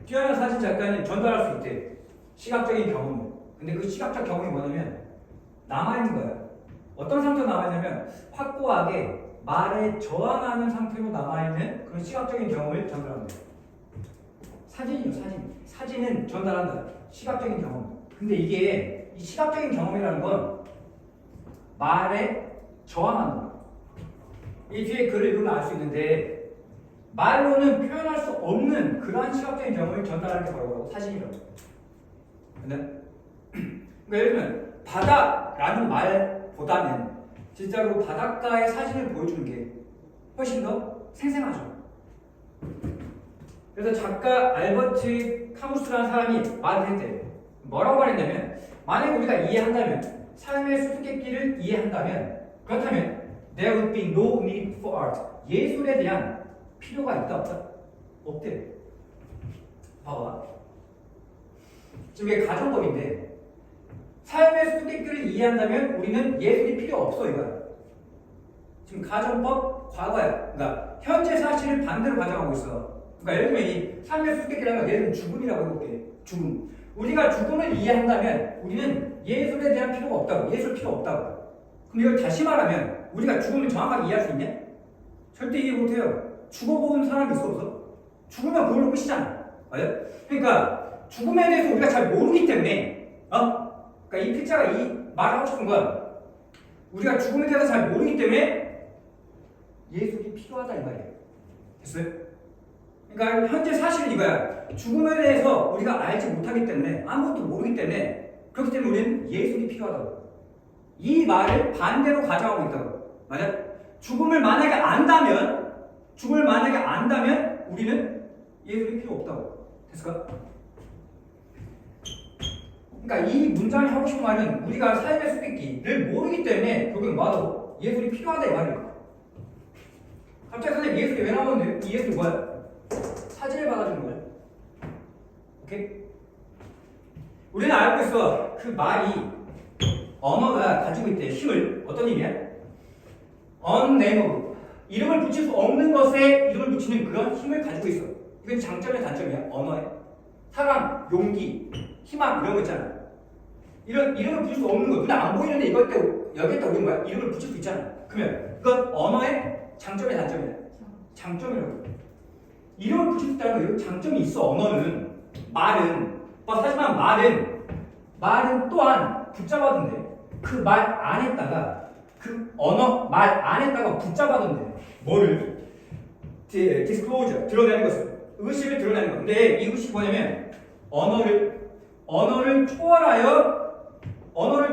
뛰어난 사진 작가는 전달할 수 있대. 시각적인 경험을. 근데 그 시각적 경험이 뭐냐면 남아있는 거야. 어떤 상태로 남아있냐면 확고하게 말에 저항하는 상태로 남아있는 그런 시각적인 경험을 전달한다. 사진이요, 사진. 사진은 전달한다. 시각적인 경험. 근데 이게 이 시각적인 경험이라는 건 말에 저항하는 거야. 이 뒤에 글을 읽으면 알 수 있는데 말로는 표현할 수 없는 그러한 시각적인 경험을 전달하는 게 바로 뭐라고? 사진이라고. 근데 그러니까 예를 들면 바다라는 말보다는 진짜로 바닷가의 사진을 보여주는 게 훨씬 더 생생하죠. 그래서 작가 알버트 카무스라는 사람이 말을 했대. 뭐라고 말했냐면 만약 우리가 이해한다면 삶의 수수께끼를 이해한다면 그렇다면 there would be no need for art. 예술에 대한 필요가 있다 없다? 없대. 봐봐. 지금 이게 가정법인데 삶의 수수께끼를 이해한다면 우리는 예술이 필요 없어 이거야. 지금 가정법 과거야. 그러니까 현재 사실을 반대로 가져가고 있어. 그러니까 예를 들면 이 삶의 수수께끼라는 건 예를 들면 죽음이라고 해볼게. 죽음. 우리가 죽음을 이해한다면 우리는 예술에 대한 필요가 없다고. 예술 필요 없다고. 그럼 이걸 다시 말하면 우리가 죽음을 정확하게 이해할 수 있냐? 절대 이해 못해요. 죽어본 사람이 있어 없어? 죽으면 그걸로 끝이잖아. 맞아요? 그러니까 죽음에 대해서 우리가 잘 모르기 때문에 그러니까 이 필자가 이 말을 하고 싶은 건 우리가 죽음에 대해서 잘 모르기 때문에 예술이 필요하다 이 말이에요. 됐어요? 그러니까 현재 사실은 이거야. 죽음에 대해서 우리가 알지 못하기 때문에 아무것도 모르기 때문에 그렇기 때문에 우리는 예술이 필요하다고. 이 말을 반대로 가져가고 있다고. 맞아? 죽음을 만약에 안다면 우리는 예술이 필요 없다고. 됐을까? 그러니까 이 문장이 하고 싶은 말은 우리가 삶의 수수께끼를 모르기 때문에 결국은 뭐하다고? 예술이 필요하다 이 말이에요. 갑자기 선생님 예술이 왜 나오는데? 이 예술이 뭐야? 사진을 받아주는 거야. 오케이? 우리는 알고 있어. 그 말이 언어가 가지고 있대 힘을. 어떤 힘이야? unnameable. 이름을 붙일 수 없는 것에 이름을 붙이는 그런 힘을 가지고 있어. 이건 장점이야 단점이야? 언어에. 사랑, 용기, 희망 이런 거 있잖아. 이런 이름을 붙일 수 없는 거. 눈에 안 보이는데 여기에다 우린 거야. 이름을 붙일 수 있잖아. 그러면 이건 언어의 장점이야 단점이야? 장점이라고. 이름을 붙일 수 있다는 건 장점이 있어. 언어는. 말은. 하지만 말은 또한 붙잡아둔대. 그 말 안에다가 그 언어 말 안에다가 붙잡아둔대. 뭐를? disclosure 드러내는 것을. 의식을 드러내는 것. 근데 이 의식이 뭐냐면 언어를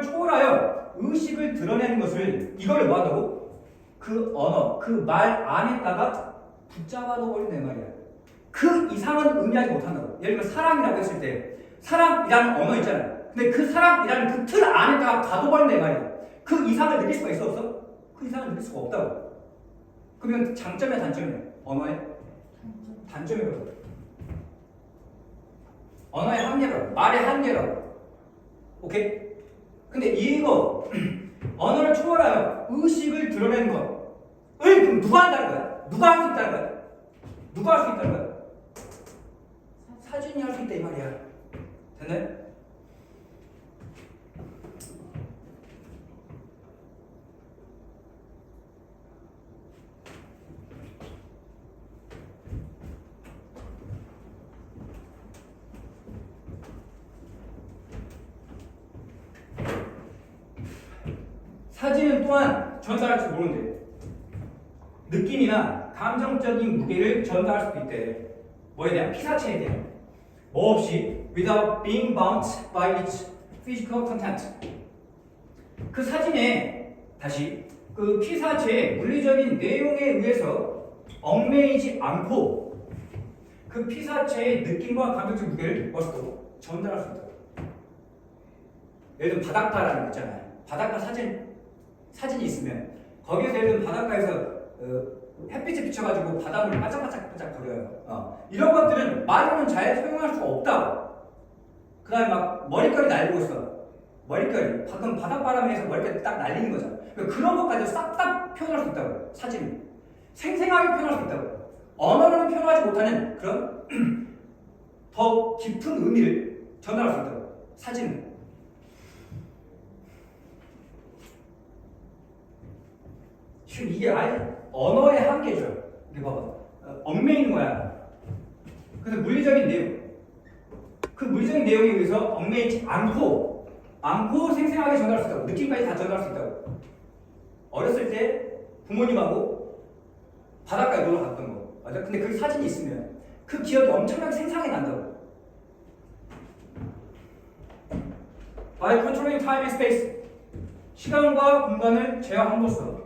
초월하여 의식을 드러내는 것을 이거를 뭐 한다고? 그 언어, 그 말 안에다가 붙잡아둬 버린다 이 말이야. 그 이상은 의미하지 못한다고. 예를 들면 사랑이라고 했을 때 사랑이라는 언어 있잖아요. 근데 그 사랑이라는 그 틀 안에다가 가둬버린다 이 말이야. 그 이상을 느낄 수가 있어 없어? 그 이상을 느낄 수가 없다고. 그러면 장점이야 단점이야? 언어의 단점이라고. 언어의 한계라고. 말의 한계라고. 오케이? 근데 이거 언어를 초월하여 의식을 드러내는 것. 그럼 누가 한다는 거야? 누가 할 수 있다는 거야? 누가 할 수 있다는 거야? 사진이 할 수 있다 이 말이야. 됐네? 사진은 또한 전달할 줄 모르는데 느낌이나 감정적인 무게를 전달할 수도 있대. 뭐에 대한? 피사체에 대한. 뭐 없이 without being bound by its physical content. 그 사진에 다시 그 피사체의 물리적인 내용에 의해서 얽매이지 않고 그 피사체의 느낌과 감정적 무게를 멋있고 전달할 수 있다. 예를 들면 바닷가라는 거 있잖아요. 바닷가 사진이 있으면 거기에서 예를 들면 바닷가에서 햇빛에 비춰가지고 바닷물이 반짝반짝 거려요. 이런 것들은 말로는 잘 설명할 수가 없다고. 그 다음에 막 머릿결이 날고 있어. 머릿결이 가끔 바닷바람에서 머릿결이 딱 날리는 거잖아. 그런 것까지 싹 다 표현할 수 있다고. 사진은 생생하게 표현할 수 있다고. 언어로는 표현하지 못하는 그런 더 깊은 의미를 전달할 수 있다고. 사진은. 지금 이게 아예 언어의 한계죠. 이게 봐봐. 얽매이는 거야. 그래서 물리적인 내용. 그 물리적인 내용에 의해서 얽매이지 않고 생생하게 전달할 수 있다고. 느낌까지 다 전달할 수 있다고. 어렸을 때 부모님하고 바닷가에 놀러 갔던 거. 맞아? 근데 그 사진이 있으면 그 기억이 엄청나게 생생하게 난다고. By controlling time and space. 시간과 공간을 제어함으로써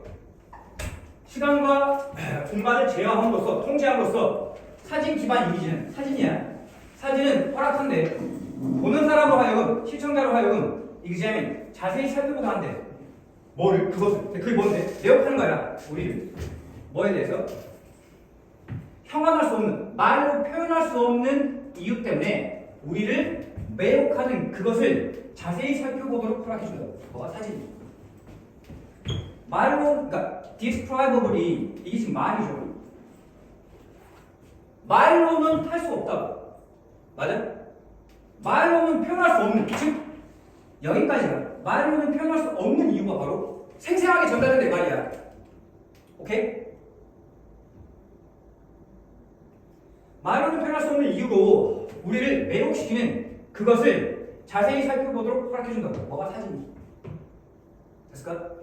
통제함으로써 사진 기반 이미지는 사진이야. 사진은 허락한데 보는 사람으로 하여금 시청자로 하여금 examine 자세히 살펴보다 한대. 뭐를 그것을. 그게 뭔데? 매혹하는 거야. 우리를 뭐에 대해서? 형언할 수 없는 말로 표현할 수 없는 이유 때문에 우리를 매혹하는 그것을 자세히 살펴보도록 허락해준다고. 뭐가 사진이. 말로 그러니까 describable이 이게 지금 말이죠. 말로는 할 수 없다고. 맞아? 말로는 표현할 수 없는 즉 여기까지가 말로는 표현할 수 없는 이유가 바로 생생하게 전달된다 이 말이야. 오케이? 말로는 표현할 수 없는 이유로 우리를 매혹시키는 그것을 자세히 살펴보도록 허락해준다고. 뭐가 사진이. 됐을까?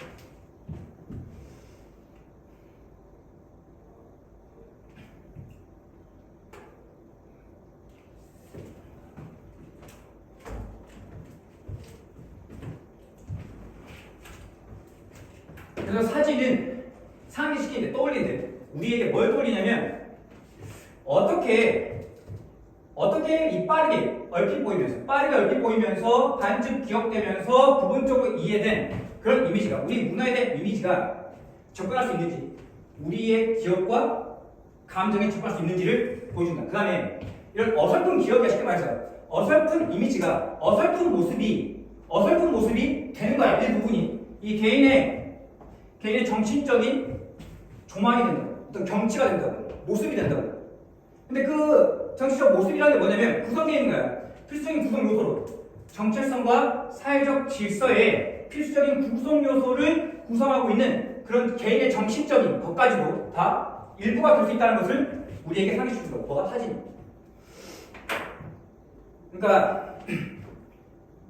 그래서 사진은 상기시키는데 떠올리는데 우리에게 뭘 떠올리냐면 어떻게 이 빠르게 얼핏 보이면서 반쯤 기억되면서 부분적으로 이해된 그런 이미지가 우리 문화에 대한 이미지가 접근할 수 있는지 우리의 기억과 감정에 접근할 수 있는지를 보여준다. 그 다음에 이런 어설픈 기억이야. 쉽게 말해서 어설픈 이미지가 어설픈 모습이 되는 거야. 일부분이 이 개인의 정신적인 조망이 된다. 어떤 경치가 된다고. 모습이 된다고. 근데 그 정치적 모습이라는 게 뭐냐면 구성되어 있는 거야. 필수적인 구성 요소로. 정체성과 사회적 질서의 필수적인 구성 요소를 구성하고 있는 그런 개인의 정신적인 것까지도 다 일부가 될 수 있다는 것을 우리에게 상기해 주는 거야. 뭐가 사진. 그러니까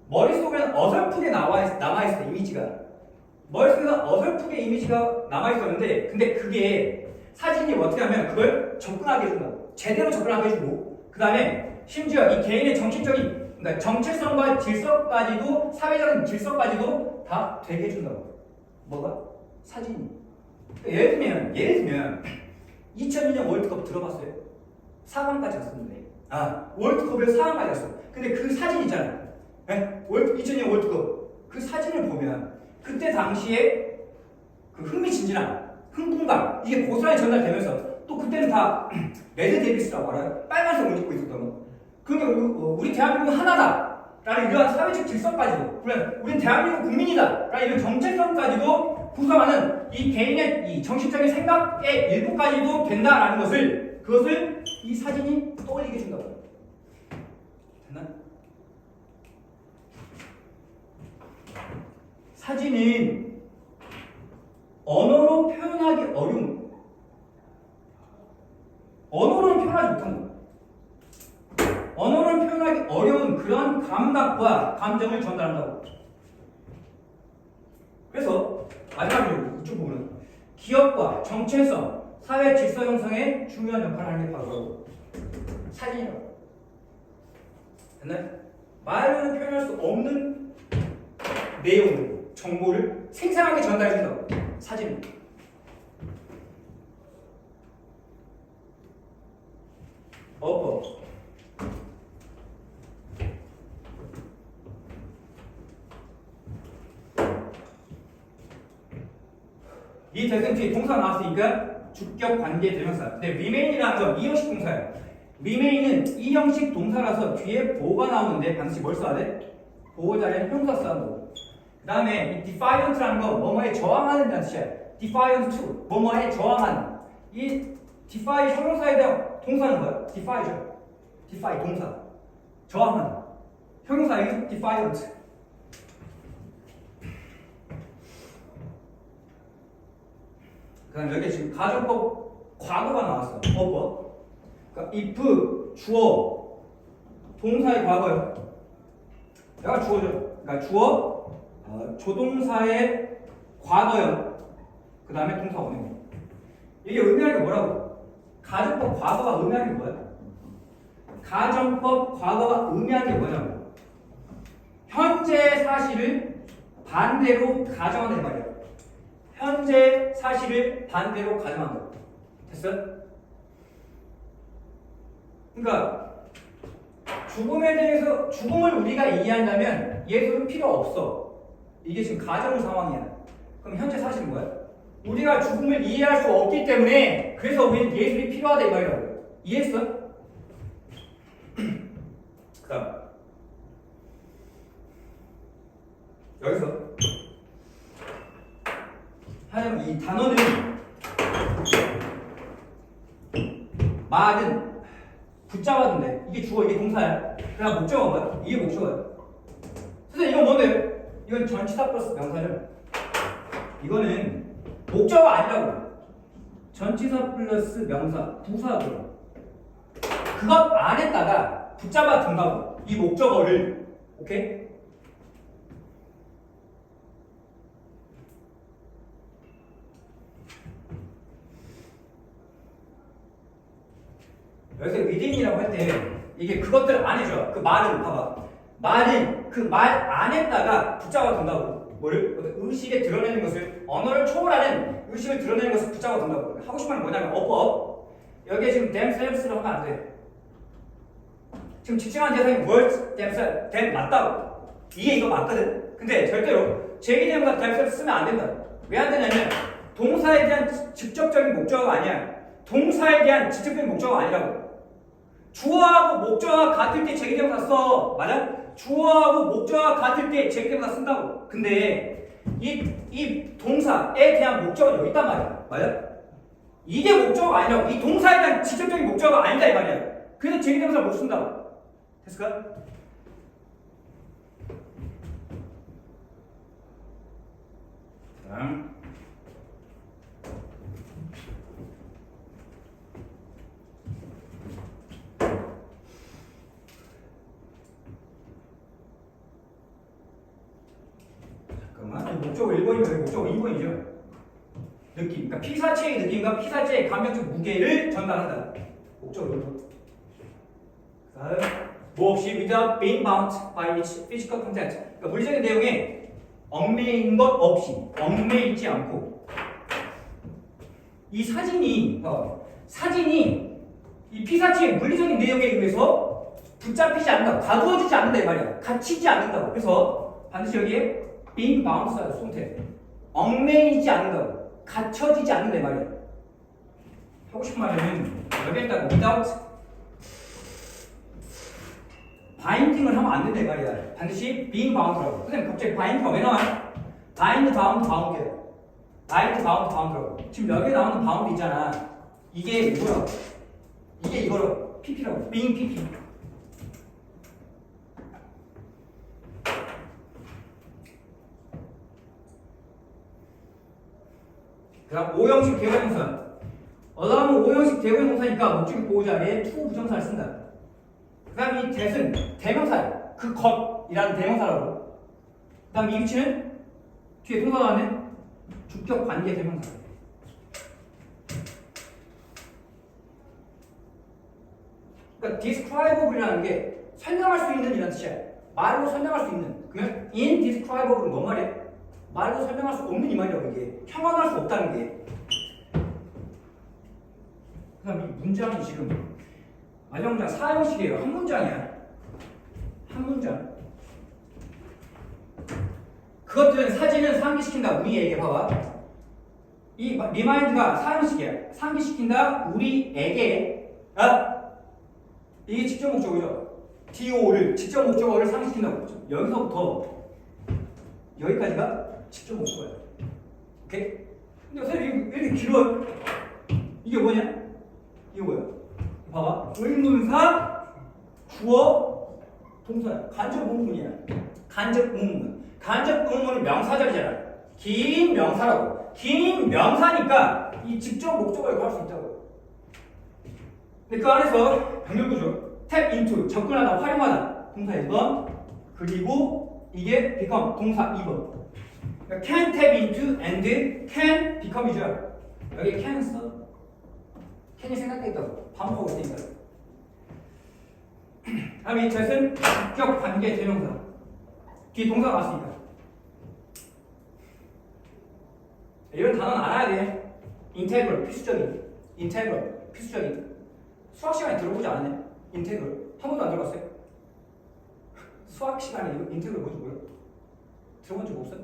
머릿속에는 어설프게 남아있어 이미지가. 머릿속에는 어설프게 이미지가 남아있었는데 근데 그게 사진이 어떻게 하면 그걸 접근하게 해준다고. 제대로 접근하게 해주고 그 다음에 심지어 이 개인의 정신적인 그러니까 정체성과 질서까지도 사회적인 질서까지도 다 되게 해준다고. 뭐가? 사진이. 그러니까 예를 들면 2002년 월드컵 들어봤어요? 4강까지 갔었는데 월드컵에서 4강까지 갔어. 근데 그 사진 있잖아요. 네? 2002년 월드컵 그 사진을 보면 그때 당시에 그 흥미진진함, 흥분감 이게 고스란히 전달되면서 또 그때는 다 레드 데비스라고 알아요? 빨간색 옷 입고 있었던 거. 그러니까 우리 대한민국 하나다라는 이러한 사회적 질서까지도 우리는 대한민국 국민이다라는 이런 정체성까지도 구성하는 이 개인의 이 정신적인 생각의 일부까지도 된다라는 그것을 이 사진이 떠올리게 해준다고. 됐나? 사진은 언어로 표현하기 어려운 언어로는 표현하지 못한 거. 언어로는 표현하기 어려운 그런 감각과 감정을 전달한다고. 그래서 마지막으로 이쪽 부분은 기억과 정체성, 사회 질서 형성에 중요한 역할을 하는 게 바로 사진이라고. 됐나요? 말로는 표현할 수 없는 내용을, 정보를 생생하게 전달해준다고. 사진입니다. 이 대생 뒤에 동사 나왔으니까 주격 관계 대명사. 근데 remain이라는 건 이형식 동사예요. remain은 이형식 동사라서 뒤에 보호가 나오는데 반드시 뭘 써야 돼? 보호 자리에는 형사 써야 한다고. 그 다음에 이 defiant라는 건 뭐뭐에 저항하는 뜻이야. defiant to 뭐뭐에 저항하는. 이 defy 형용사에 대한 동사는 뭐야? defy죠. defy 동사. 저항하다. 형용사 is defiant. 그다음 여기 지금 가정법 과거가 나왔어. 어법. 그러니까 if 주어 동사의 과거요. 얘가 주어죠. 그러니까 주어 조동사의 과거요. 그 다음에 동사 원형. 이게 의미하는 게 뭐라고? 가정법 과거가 의미하는 게 뭐야? 가정법 과거가 의미하는 게 뭐냐고? 현재 사실을 반대로 가정한단 말이야. 현재 사실을 반대로 가정한다. 됐어? 그러니까 죽음에 대해서 죽음을 우리가 이해한다면 예술은 필요 없어. 이게 지금 가정 상황이야. 그럼 현재 사실은 뭐야? 우리가 죽음을 이해할 수 없기 때문에 그래서 우리는 예술이 필요하다 이 말이라고. 이해했어? 그다음 여기서 하여간 이 단어는 말은 붙잡아둔대. 이게 주어, 이게 동사야. 그냥 목적어가 뭐야? 이게 목적어야. 선생님 이건 뭔데? 이건 전치사 플러스 명사죠. 이거는 목적어가 아니라고. 전치사 플러스 명사, 부사죠. 그것 안에다가 붙잡아둔다고. 이 목적어를. 오케이? 여기서 within이라고 할 때 이게 그것들 안에죠. 그 말은 봐봐. 말은 그 말 안에다가 붙잡아 둔다고. 뭐를? 의식에 드러내는 것을 언어를 초월하는 의식을 드러내는 것을 붙잡아 둔다고. 하고 싶은 말은 뭐냐면 어법. 여기에 지금 themselves로 하면 안 돼. 지금 집중한 대상이 words, themselves, them 맞다고. 이게 이거 맞거든. 근데 절대로 제기되면서 themselves 쓰면 안 된다. 왜 안 되냐면 동사에 대한 직접적인 목적어가 아니야. 동사에 대한 직접적인 목적어가 아니라고. 주어하고 목적어가 같을 때 제기대명사 써. 맞아? 주어하고 목적어가 같을 때 제기대명사 쓴다고. 근데 이 동사에 대한 목적어가 여기 있단 말이야. 맞아? 이게 목적어가 아니라고. 이 동사에 대한 직접적인 목적어가 아니다 이 말이야. 그래서 제기대명사를 못 쓴다고. 됐을까? 다음. 목적어 1번이면 목적어 2번이죠. 느낌. 그러니까 피사체의 느낌과 피사체의 감정적 무게를 전달한다. 목적어 1번. 다음. 뭐 없이 without being bound by its physical content. 그러니까 물리적인 내용에 얽매인 것 없이, 얽매이지 않고. 이 사진이 이 피사체의 물리적인 내용에 의해서 붙잡히지 않는다. 가두어지지 않는다 이 말이야. 갇히지 않는다고. 그래서 반드시 여기에 being bound 써야 돼. 손태. 얽매이지 않는다고. 갇혀지지 않는다 이 말이야. 하고 싶은 말은 여기에다가 without binding을 하면 안 된다 이 말이야. 반드시 being bound라고. 선생님 갑자기 bind가 왜 나와요? bind, bound, bound이에요. bind, bound, bound라고. 지금 여기에 나오는 bound 있잖아. 이게 이거라고. 이게 이거라고. pp라고. being pp. 그 다음 5형식 대괄동사. 어다음은 5형식 대괄동사니까 목적이 보호자에 to 부정사를 쓴다. 그 다음 이 that은 대명사야. 그 것이라는 대명사라고. 그 다음 이 위치는 뒤에 동사 나왔네. 주격 관계 대명사. 그러니까 describable이라는 게 설명할 수 있는 이란 뜻이야. 말로 설명할 수 있는. 그러면 indescribable은 뭔 말이야? 말로 설명할 수 없는 이 말이라고. 이게 형언할 수 없다는 게. 그 다음 이 문장이 지금 마지막 문장 4형식이에요. 한 문장이야. 한 문장. 그것들은 사진은 상기시킨다. 우리에게 봐봐. 이 리마인드가 4형식이야. 상기시킨다. 우리에게. 이게 직접 목적어죠. DO를 직접 목적어를 상기시킨다고. 여기서부터 여기까지가 직접 목적어야. 오케이? 근데 선생님 왜 이렇게 길어요? 이게 뭐냐? 이게 뭐야? 봐봐. 의문사, 주어, 동사야. 간접 의문문이야. 간접 의문문. 간접 의문문은 명사절이잖아. 긴 명사라고. 긴 명사니까 이 직접 목적어를 구할 수 있다고. 근데 그 안에서 병렬구조 tap into 접근하다, 활용하다 동사 1번, 그리고 이게 become 동사 2번. 그러니까 can tap into and can become이죠. 여기 can 써. can이 생각돼 있다고. 반복하고 있으니까. 다음에 이 젖은 직격 관계 대명사. 뒤에 동사가 나왔으니까. 이런 단어는 알아야 돼. 인테그럴 필수적인. 인테그럴 필수적인. 수학 시간에 들어보지 않았네. 인테그럴 한 번도 안 들어봤어요? 수학 시간에 이거 인테그럴 뭔지 몰라? 들어본 적 없어요?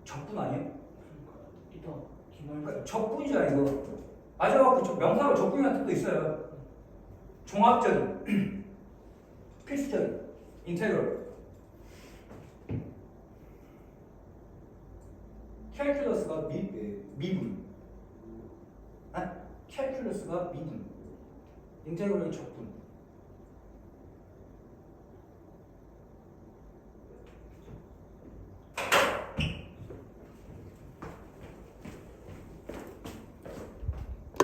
적분 아니에요? 이따 그러니까 적분이잖아 이거. 맞아. 그 명사로 적분이라는 뜻도 있어요. 종합적인, 필수적인, 인테그럴. 캘큘러스가 미분. 아? 캘큘러스가 미분. 인테그럴이 적분.